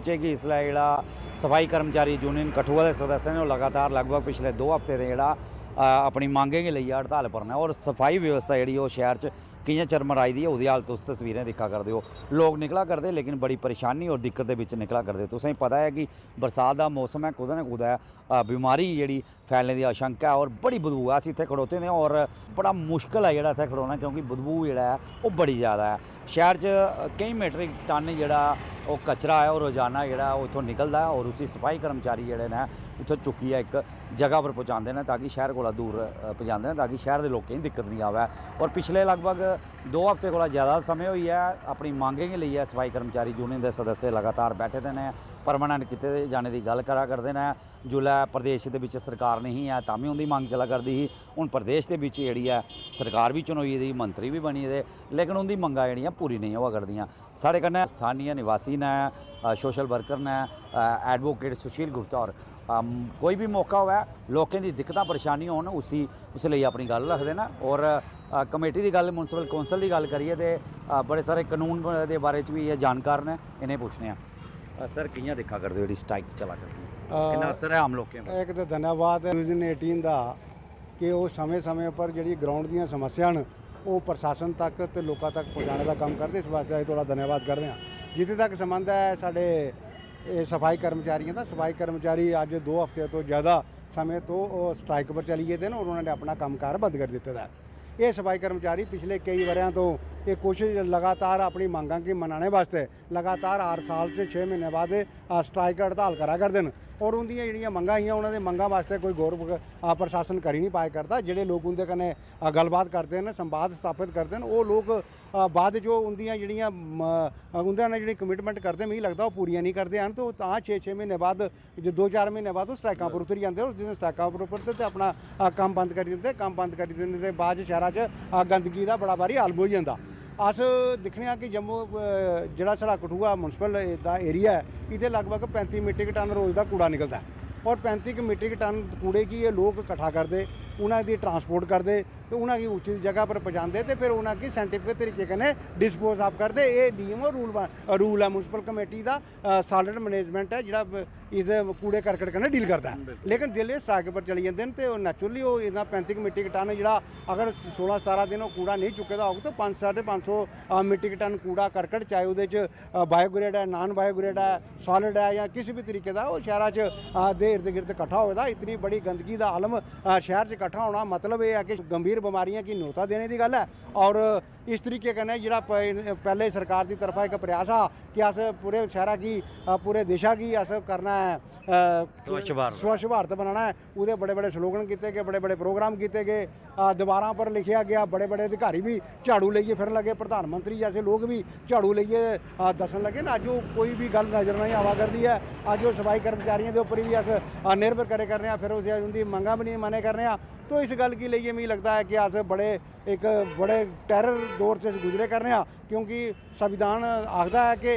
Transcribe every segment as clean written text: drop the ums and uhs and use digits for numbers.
पहुंचे कि इसलिए जोड़ा सफाई कर्मचारी यूनियन कठुआ के सदस्य ने लगातार लगभग पिछले 2 हफ्ते से जोड़ा अपनी मांगें गी लेइयै हड़ताल पर ने। और सफाई व्यवस्था जी शहर च कि'यां चरमराई दी है उसदी हाल तुस तस्वीरें दिक्खा करदे हो। लोग निकला करदे लेकिन बड़ी परेशानी और दिक्कत दे विच निकला करदे। तुसें पता है कि बरसात का मौसम है, कुदै ना कुदै बीमारी जी फैलने की आशंका है और बड़ी बदबू है। अस इत्थे खड़ोते ने और बड़ा मुश्किल है जोड़ा इत्थे खड़ोना क्योंकि बदबू जोड़ा है वो बड़ी ज़्यादा है। शहर च कई मीट्रिक टन जोड़ा वो कचरा है और रोज़ाना जोड़ा उतों निकलता है और उसी सफाई कर्मचारी जोड़े ने उतों चुक्कियै एक जगह पर पहुँचाते हैं ताकि शहर को दूर पहुँचाते हैं ताकि शहर के लोगों की दिक्कत नहीं आवे। और पिछले लगभग 2 हफ्ते को ज़्यादा समय हुई है अपनी मांगें गी लेइयै सफाई कर्मचारी यूनियन के सदस्य लगातार बैठे दे ने, परमानेंट किते जाने की गल करा करते हैं। जिसलै प्रदेश के विच सरकार नहीं है तां भी उनकी मंग चला करती ही। हुण प्रदेश के विच जिहड़ी है सरकार भी चुनोई दी, मंत्री भी बनी दे, लेकिन उनकी मंगां जिहड़ियां पूरी नहीं होआ करदियां। साढ़े कन्नै स्थानीय निवासी ने, सोशल वर्कर ने, एडवोकेट सुशील गुप्ता और कोई भी मौका होवे लोगों की दिक्कत परेशानी होन उस लिए अपनी गल रखते हैं। और कमेटी की गल म्यूनसिपल कौंसल की गल करिए तो बड़े सारे कानून के बारे भी ये जानकार ने, इन्हें पूछने हैं। सर कि'यां दिक्खा करदे हो जिहड़ी स्ट्राइक चला करदी किन्ना असर है आम लोगों पर? एक तो धन्यवाद डिवीजन 18 का कि वो समय समय पर जी ग्राउंड दी समस्या वो प्रशासन तक तो लोगों तक पहुँचाने का काम करते। इस वास्ते असीं थोड़ा धन्यवाद कर रहे हैं। जिथे तक संबंध है साढ़े सफाई कर्मचारियों का, सफाई कर्मचारी अज 2 हफ्ते तो ज़्यादा समय तो स्ट्राइक पर चली गए थे और उन्होंने अपना कामकार बंद कर दिता है। ये सफाई कर्मचारी पिछले कई वरियां तो ये कोशिश लगातार अपनी मांगां की मनाने वास्ते लगातार हर साल से 6 महीने बाद स्ट्राइक हड़ताल करा करते हैं और उनकी जिहड़ियां मंगां हियां उन्होंने मंगां वास्ते कोई गौर प्रशासन कर ही नहीं पाया करता। जिहड़े लोग उनके कन्नै गलबात करते हैं, संवाद स्थापित करते हैं, वो लोग बाद जो उनदियां जिहड़ियां उंदे ने जिहड़ी कमिटमेंट करते मिगी लगदा वो पूरियां नहीं करते हैं। तो 6-6 महीने बाद जो 2-4 महीने बाद वो स्ट्राइकां पर उतरी जाते और जिस स्ट्राइकां पर उतरते तो अपना कम्म बंद करी दिंदे। कम्म बंद करी दिंदे ते बाद शहरा च गंदगी का बड़ा बारी हल हो जाता। अस दिक्खने कि जम्मू जिहड़ा साढ़ा कठुआ म्यूनसिपल दा एरिया है इत्थे लगभग 35 मीट्रिक टन रोज़ का कूड़ा निकलता है और 35 मीट्रिक टन कूड़े की ये लोग इकट्ठा करते, उन्होंने ट्रांसपोर्ट करते तो उन्होंने उचित जगह पर पहुँचाते तो फिर उन्होंने साइंटिफिक तरीके कन्नै डिस्पोज ऑफ करते। ये डीएमओ रूल है म्यूनसिपल कमेटी का सॉलिड मैनेजमेंट है जिहड़ा इस कूड़े करकट कन्नै डील करता है। लेकिन जिसले स्ट्राइक पर चली जाते हैं तो नैचुरली वो इन्ना 35 मीट्रिक टन जिहड़ा अगर 16-17 दिन वो कूड़ा नहीं चुके दा होग तो 500-550 मीट्रिक टन कूड़ा करकट चाहे वो बायोग्रेड है, नॉन बायोग्रेड है, सॉलिड है या किसी भी तरीके का वो शहर दे इर्द गिर्द इकट्ठा होगा। इतनी बड़ी गंदगी का आलम शहर से इकट्ठा होना मतलब ये है कि गंभीर बीमारियां की न्योता देने की गल है। और इस तरीके कन्नै जिहड़ा पहले सरकार की तरफा एक प्रयास आ कि अस पूरे शहर की पूरे देशा की अस करना है स्वच्छ भारत बनाना है। उहदे बड़े बड़े स्लोगन किए गए, बड़े बड़े प्रोग्राम किए गए, दीवारां पर लिखा गया, बड़े बड़े अधिकारी भी झाड़ू लेइए फिरन लगे, प्रधानमंत्री जैसे लोग भी झाड़ू लेइए दसन लगे ना। अज कोई भी गल नज़र नहीं आवा करती है। अज सफाई कर्मचारियों के उपर भी अस निर्भर करे करने फिर उस उनकी मंगां भी नहीं मने करने। तो इस गल की लिए मिगी लगता है कि अस एक बड़े टैरर दौर से गुजरे करने क्योंकि संविधान आखदा है कि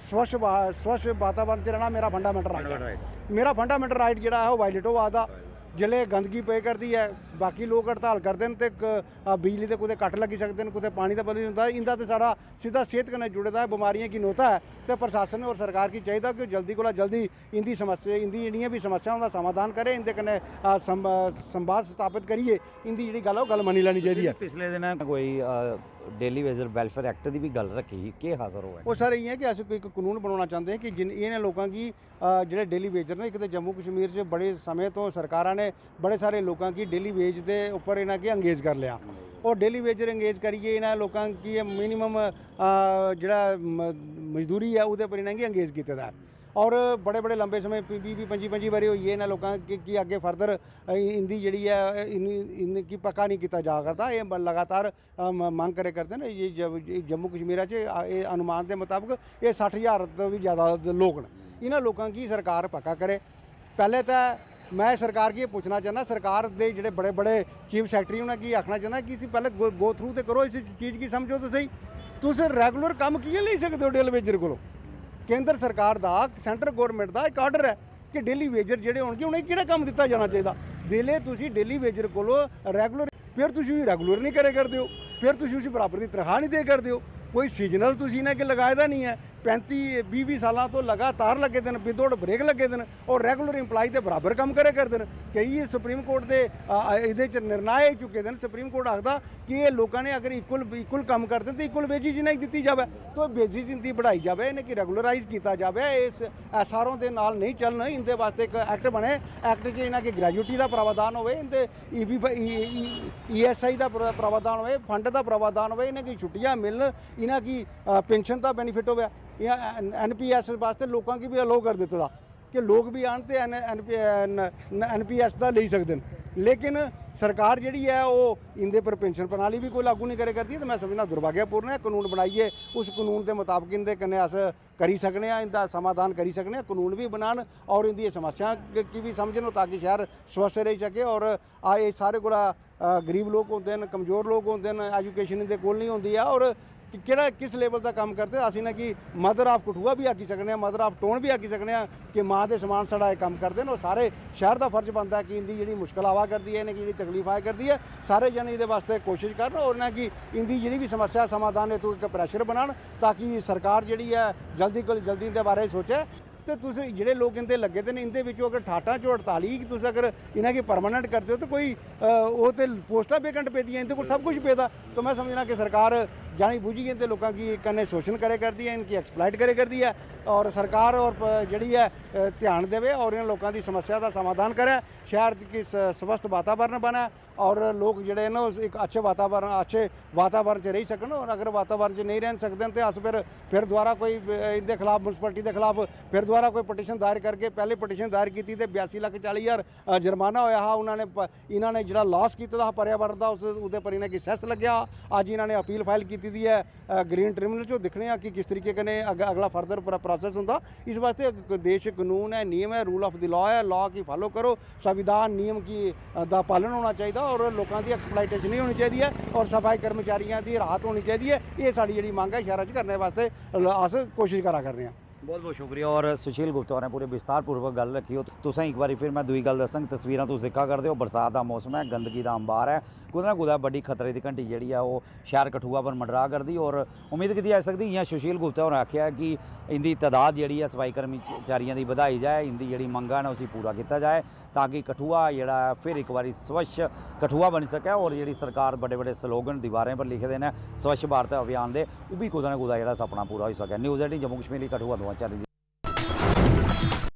स्वच्छ वातावरण च रहना मेरा फंडामेंटल राइट है। मेरा फंडामेंटल राइट जिहड़ा है वो वायलेट होआ दा। जिसले गंदगी पे करती है बाकी लोग हड़ताल करते हैं तो बिजली के कुछ कट लगी सकते हैं, कुछ पानी का बदल होता है। इंदा तो सारा सीधा सेहत कन्नै जुड़े दा है, बीमारियां की नौता है। तो प्रशासन और सरकार की चाहिए कि जल्दी को जल्दी इंदी समस्या इंदी जिहड़ियां भी समस्याओं का समाधान करे, इंदे कन्नै संवाद स्थापित करिए, इंदी जिहड़ी गल है गल मनी लैनी चाहिए है। पिछले दिन कोई डेली वेजर वेलफेयर एक्ट की भी गल रखी के हाजिर हुआ वो सर ये है कि अस कोई कानून बनाना चाहते हैं कि जिन इन्हें लोगों की जो डेली वेजर ने एक तो जम्मू कश्मीर से बड़े समय तो सरकारों ने बड़े सारे लोगों की डेली वेज के उपर इन्हें की अंगेज कर लिया और डेली वेजर अंगेज करिए इन्हें लोगों की मिनीमम जोड़ा मजदूरी है वो इन्हें की अंगेज किया है। और बड़े बड़े लंबे समय 20-25 बारी हुई है इन्हें लोगों की अगे फर्दर इनकी जी है इनकी पक्का नहीं किया जा करता। ये लगातार मांग करे करते हैं। ये जम्मू कश्मीर से अनुमान के मुताबिक ये 60,000 तो भी ज़्यादा लोग हैं। इन्होंने लोगों की सरकार पक्का करे। पहले तो मैं सरकार की पूछना चाहना, सरकार के जोड़े बड़े बड़े चीफ सैक्रटरी उन्हें की आखना चाहना कि पहले गो थ्रू तो करो, इस चीज़ की समझो तो सही। तुम रेगुलर काम किए ले सकते हो डेली वेजर को? केंद्र सरकार का सेंटर गौरमेंट का एक आर्डर है कि डेली वेजर जोड़े होंगे उन्हें किहड़ा काम दिता जाना चाहिए। दिले तुसी डेली वेजर को रेगुलर फिर तुसी रेगुलर नहीं करे करते हो, फिर तुसी उसी बराबर की तनख्वाह नहीं दे करते हो। कोई सीजनल तुसी इन्हें कि लगाए दा नहीं है 35-20 ਸਾਲਾਂ ਤੋਂ ਲਗਾਤਾਰ ਲੱਗੇ ਦੇ ਨੇ, ਵਿਦਆਊਟ ਬ੍ਰੇਕ ਲੱਗੇ ਦੇ ਨੇ ਔਰ ਰੈਗੂਲਰ ਇੰਪਲਾਈ ਦੇ ਬਰਾਬਰ ਕੰਮ ਕਰੇ ਕਰਦੇ ਨੇ। ਕਈ ਸੁਪਰੀਮ ਕੋਰਟ ਦੇ ਇਹਦੇ ਚ ਨਿਰਣਾ ਹੀ ਚੁੱਕੇ ਦੇ ਨੇ। ਸੁਪਰੀਮ ਕੋਰਟ ਆਖਦਾ ਕਿ ਇਹ ਲੋਕਾਂ ਨੇ ਅਗਰ ਇਕੁਅਲ ਕੰਮ ਕਰਦੇ ਤਾਂ ਇਕੁਅਲ ਵੇਜਿਸ ਇਹਨਾਂ ਦਿੱਤੀ ਜਾਵੇ, ਤਾਂ ਵੇਜਿਸ ਇੰਦੀ बढ़ाई जाए, इन्हें कि रैगूलराइज किया जाए। इस एसआरओ के नाल नहीं चलना, इनके वास्ते एक एक्ट बने, एक्ट च इन्हें की ग्रैजुएटी का प्रावधान हो, इनके ESI का प्रावधान हो, फंड का प्रावधान हो, इन्हें की छुट्टियां मिलन, इन्हें की पेंशन का बेनीफिट हो, NPS वास्ते लोगों की भी अलाउ कर दिता कि लोग भी आन तो NPS का ले सकते हैं। लेकिन सरकार जी है वो इनके पर पेंशन प्रणाली भी कोई लागू नहीं करे करती। तो मैं समझना दुर्भाग्यपूर्ण है। कानून बनाइए, उस कानून के मुताबिक इनके कन्ने अस करी सकने, इनका समाधान करी सकने, कानून भी बनान और इनकी समस्या की भी समझन ताकि शहर स्वस्थ रह सके। और ये सारे कोला गरीब लोग होते हैं, कमज़ोर लोग होते हैं, एजुकेशन इनके कोल नहीं होती है और किहड़ा किस लेवल का काम करते असीं ना कि मदर ऑफ कठुआ भी आखी सकने, मदर ऑफ टोन भी आखी सकने कि माँ के समान साड़ा ये काम करते हैं। और सारे शहर का फर्ज बनता है कि इनकी जी मुश्किल आवा करती है, इन्हें जी तकलीफ आया करती है, सारे जन ये वास्ते कोशिश करन और ना कि इनकी जी भी समस्या समाधान हेतु एक प्रैशर बनान ताकि सरकार जी है जल्दी को जल्दी इनके बारे सोचे। तो तुम जोड़े लोग इनते लगे थे इनके अगर 68 चो 48 तुम अगर इन्हें की परमानेंट करते हो तो कोई वो तो पोस्टा वेकेंट पे दी इनके को सब कुछ पे था। तो मैं समझना कि सरकार जानी बूझी इनते लोगों की कन्ने शोषण करे करती है, इनकी एक्सप्लाइट करे करती है और सरकार और जी है ध्यान देवे और इन लोगों की समस्या का समाधान करे, शहर की स्वस्थ वातावरण बने और लोग जोड़े ना एक अच्छे वातावरण च रही सकन। और अगर वातावरण च नहीं रह सकते तो अस फिर दोबारा कोई इनके खिलाफ म्यूनसिपैलिटी के खिलाफ फिर दोबारा कोई पटिशन दायर करके पहले पटिशन दायर की तो 82,40,000 जुर्माना होया हा। उन्होंने इन्होंने जो लॉस किया पर्यावरण का उस पर इन्हें सैस लग्या। अज इन्होंने अपील फाइल की है ग्रीन ट्रिब्यूनल चो, दिखने कि किस तरीके कने अगला फर्दर प्रोसेस होंदा। इस वास्ते देश कानून है, नियम है, रूल ऑफ द लॉ है, लॉ की फॉलो करो, संविधान नियम की दा पालन होना चाहिए और लोगों की एक्सप्लाइटेशन नहीं होनी चाहिए है और सफाई कर्मचारियों की राहत होनी चाहिए है। ये साड़ी जी मांग है शहर च करने वास्ते अस कोशिश करा कर रहे हैं। बहुत बहुत शुक्रिया। और सुशील गुप्ता ने पूरे विस्तारपूर्वक गल रखी हो। तुसें एक बार फिर मैं दूई गल दसां, तस्वीरां तुस दिक्खा करदे हो, बरसात का मौसम है, गंदगी का अंबार है, कुदै ना कुदै बड़ी खतरे की घंटी जी है वो शहर कठुआ पर मंडरा करती। और उम्मीद की जा सकती जियां सुशील गुप्ता होरें आख्या कि इनकी तादाद जी है सफाई कर्मचारियों की वधाई जाए, इनकी जी मंगां न उसी पूरा किया जाए ताकि कठुआ जोड़ा फिर एक बार स्वच्छ कठुआ बन सके। और जी सरकार बड़े बड़े स्लोगन दीवारें पर लिखे देने स्वच्छ भारत अभियान के वो भी कुदै ना कुदै सपना पूरा हो सके। न्यूज़ 18 जम्मू कश्मीर कठुआ तो चैनल।